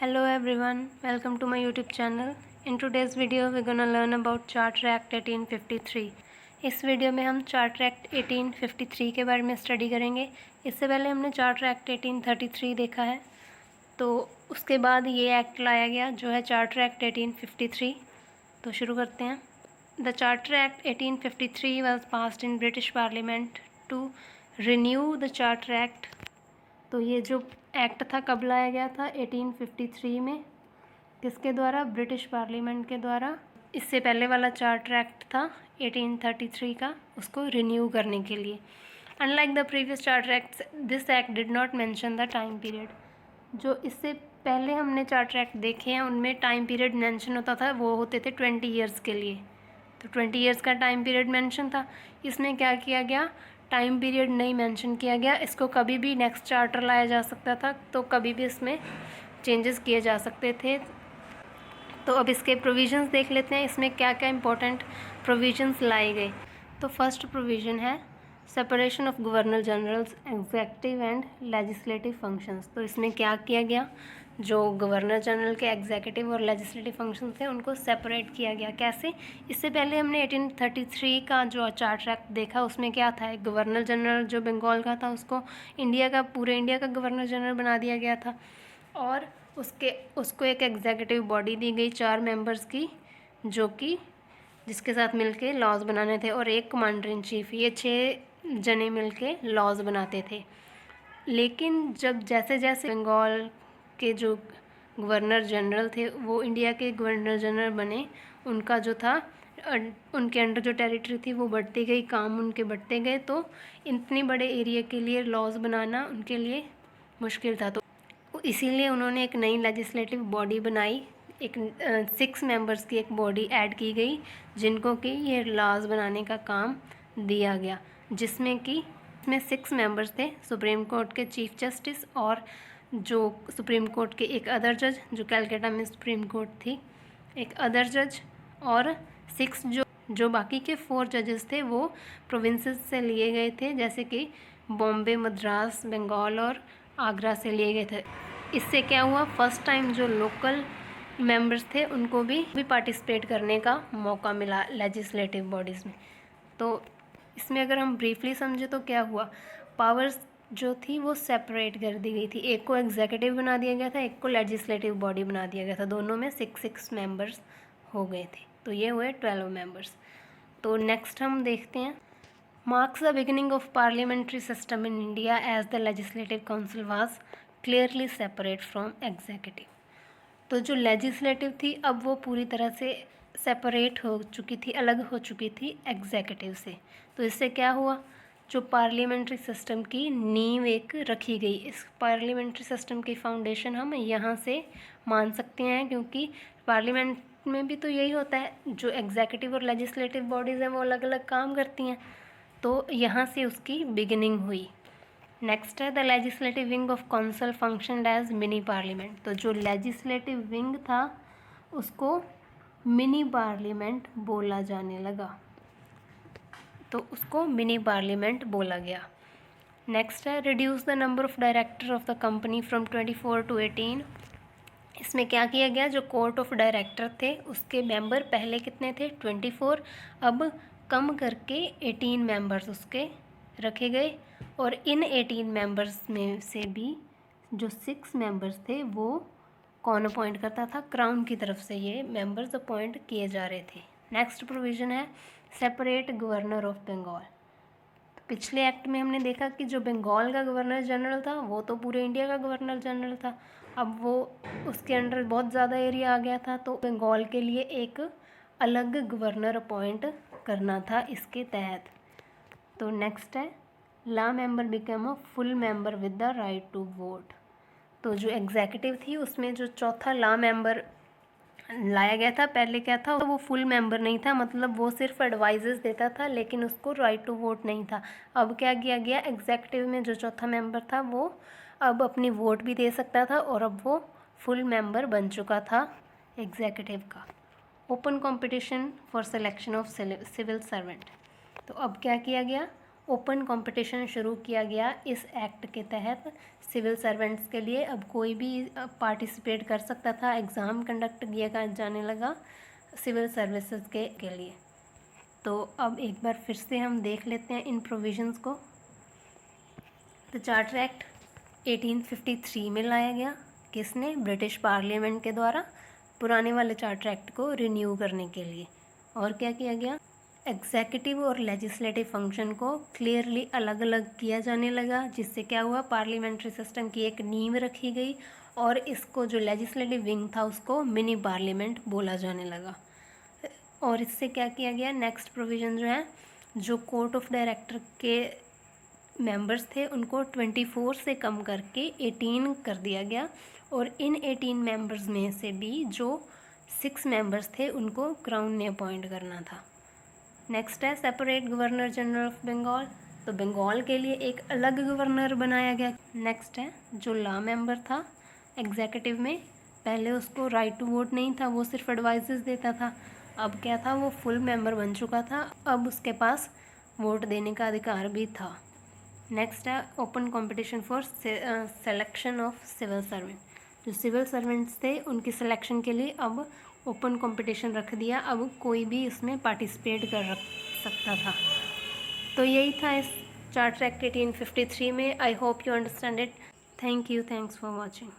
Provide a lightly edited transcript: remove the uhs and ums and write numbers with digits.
Hello everyone, welcome to my YouTube channel. In today's video we're gonna learn about Charter Act 1853. इस video में हम charter act 1853 के बारे में study करेंगे। इससे पहले हमने चार्टर एक्ट 1833 देखा है, तो उसके बाद ये एक्ट लाया गया जो है चार्टर एक्ट 1853। तो शुरू करते हैं। The charter act 1853 was passed in British parliament to renew the charter act. तो ये जो एक्ट था कब लाया गया था? 1853 में। किसके द्वारा? ब्रिटिश पार्लियामेंट के द्वारा। इससे पहले वाला चार्टर एक्ट था 1833 का, उसको रिन्यू करने के लिए। Unlike the previous charter act, this act did not mention the time period. जो इससे पहले हमने चार्टर एक्ट देखे हैं उनमें टाइम पीरियड मेंशन होता था, वो होते थे 20 ईयर्स के लिए। तो 20 ईयर्स का टाइम पीरियड मेंशन था। इसमें क्या किया गया? टाइम पीरियड नहीं मेंशन किया गया। इसको कभी भी नेक्स्ट चार्टर लाया जा सकता था, तो कभी भी इसमें चेंजेस किए जा सकते थे। तो अब इसके प्रोविजंस देख लेते हैं, इसमें क्या क्या इंपॉर्टेंट प्रोविजंस लाए गए। तो फर्स्ट प्रोविज़न है separation of governor generals executive and legislative functions. तो इसमें क्या किया गया? जो गवर्नर जनरल के एग्जीक्यूटिव और लेजिस्लेटिव फंक्शन थे उनको सेपरेट किया गया। कैसे? इससे पहले हमने 1833 का जो चार्टर एक्ट देखा, उसमें क्या था? गवर्नर जनरल जो बंगाल का था उसको पूरे इंडिया का गवर्नर जनरल बना दिया गया था, और उसको एक एग्जीक्यूटिव बॉडी दी गई 4 मेंबर्स की, जिसके साथ मिलके लॉज बनाने थे, और एक कमांडर इन चीफ। ये 6 जने मिलके लॉज बनाते थे। लेकिन जैसे जैसे बंगाल के जो गवर्नर जनरल थे वो इंडिया के गवर्नर जनरल बने, उनका जो था उनके अंडर जो टेरिटरी थी वो बढ़ती गई, काम उनके बढ़ते गए, तो इतने बड़े एरिया के लिए लॉज बनाना उनके लिए मुश्किल था। तो इसीलिए उन्होंने एक नई लेजिस्लेटिव बॉडी बनाई। एक 6 मेंबर्स की एक बॉडी ऐड की गई, जिनको कि ये लॉज बनाने का काम दिया गया, जिसमें 6 मेंबर्स थे। सुप्रीम कोर्ट के चीफ जस्टिस, और जो सुप्रीम कोर्ट के एक अदर जज, जो कलकत्ता में सुप्रीम कोर्ट थी, एक अदर जज, और 6 जो बाकी के 4 जजेस थे वो प्रोविंसेस से लिए गए थे, जैसे कि बॉम्बे, मद्रास, बंगाल और आगरा से लिए गए थे। इससे क्या हुआ? फर्स्ट टाइम जो लोकल मेंबर्स थे उनको भी पार्टिसिपेट करने का मौका मिला लेजिस्लेटिव बॉडीज़ में। तो इसमें अगर हम ब्रीफली समझे तो क्या हुआ? पावर्स जो थी वो सेपरेट कर दी गई थी। एक को एग्जीक्यूटिव बना दिया गया था, एक को लेजिस्लेटिव बॉडी बना दिया गया था। दोनों में 6 मेंबर्स हो गए थे। तो ये हुए 12 मेंबर्स। तो नेक्स्ट हम देखते हैं, marks the beginning of parliamentary system in India as the legislative council was clearly separate from executive. तो जो लेजिस्लेटिव थी अब वो पूरी तरह से सेपरेट हो चुकी थी, अलग हो चुकी थी एग्जीक्यूटिव से। तो इससे क्या हुआ? जो पार्लियामेंट्री सिस्टम की नींव एक रखी गई। इस पार्लियामेंट्री सिस्टम की फाउंडेशन हम यहाँ से मान सकते हैं, क्योंकि पार्लियामेंट में भी तो यही होता है, जो एग्जीक्यूटिव और लेजिस्लेटिव बॉडीज़ हैं वो अलग अलग काम करती हैं। तो यहाँ से उसकी बिगिनिंग हुई। नेक्स्ट है the legislative wing of council functioned as mini parliament. तो जो लेजिस्लेटिव विंग था उसको मिनी पार्लियामेंट बोला जाने लगा, तो उसको मिनी पार्लियामेंट बोला गया। नेक्स्ट है reduce the number of director of the company from 24 to 18। इसमें क्या किया गया? जो कोर्ट ऑफ डायरेक्टर थे उसके मेंबर पहले कितने थे? 24, अब कम करके 18 मेंबर्स उसके रखे गए। और इन 18 मेंबर्स में से भी जो 6 मेंबर्स थे वो कौन अपॉइंट करता था? क्राउन की तरफ से ये मेंबर्स अपॉइंट किए जा रहे थे। नेक्स्ट प्रोविज़न है सेपरेट गवर्नर ऑफ बंगाल। तो पिछले एक्ट में हमने देखा कि जो बंगाल का गवर्नर जनरल था वो तो पूरे इंडिया का गवर्नर जनरल था, अब वो उसके अंडर बहुत ज़्यादा एरिया आ गया था, तो बंगाल के लिए एक अलग गवर्नर अपॉइंट करना था इसके तहत। तो नेक्स्ट है law member become a full member with the right to vote. तो जो एग्जीक्यूटिव थी उसमें जो चौथा ला मेंबर लाया गया था, पहले क्या था? वो फुल मेंबर नहीं था, मतलब वो सिर्फ एडवाइजेस देता था, लेकिन उसको राइट टू वोट नहीं था। अब क्या किया गया? एग्जीक्यूटिव में जो चौथा मेंबर था वो अब अपनी वोट भी दे सकता था, और अब वो फुल मेंबर बन चुका था एग्जीक्यूटिव का। Open competition for selection of civil servant. तो अब क्या किया गया? ओपन कंपटीशन शुरू किया गया इस एक्ट के तहत सिविल सर्वेंट्स के लिए। अब कोई भी पार्टिसिपेट कर सकता था, एग्ज़ाम कंडक्ट किया जाने लगा सिविल सर्विसेज के लिए। तो अब एक बार फिर से हम देख लेते हैं इन प्रोविजंस को। तो चार्टर एक्ट 1853 में लाया गया, किसने? ब्रिटिश पार्लियामेंट के द्वारा, पुराने वाले चार्टर एक्ट को रिन्यू करने के लिए। और क्या किया गया? एग्जीक्यूटिव और लेजिस्लेटिव फंक्शन को क्लियरली अलग अलग किया जाने लगा, जिससे क्या हुआ? पार्लियामेंट्री सिस्टम की एक नींव रखी गई और इसको जो लेजिस्लेटिव विंग था उसको मिनी पार्लियामेंट बोला जाने लगा। और इससे क्या किया गया? नेक्स्ट प्रोविज़न जो है, जो कोर्ट ऑफ डायरेक्टर के मेंबर्स थे उनको 24 से कम करके 18 कर दिया गया, और इन 18 मेंबर्स में से भी जो 6 मेंबर्स थे उनको क्राउन ने अपॉइंट करना था। नेक्स्ट है separate governor general of Bengal. तो बंगाल के लिए एक अलग गवर्नर बनाया गया। नेक्स्ट है जो लॉ मेंबर था एग्जीक्यूटिव में, पहले उसको राइट टू वोट नहीं था, वो सिर्फ एडवाइसेस देता था। अब क्या था? वो फुल मेंबर बन चुका था, अब उसके पास वोट देने का अधिकार भी था। नेक्स्ट है open competition for selection of civil servant. जो सिविल सर्वेंट्स थे उनकी सिलेक्शन के लिए अब ओपन कंपटीशन रख दिया, अब कोई भी इसमें पार्टिसिपेट कर सकता था। तो यही था इस चार्टर एक्ट 1853 में। I hope you understand it. Thank you, thanks for watching.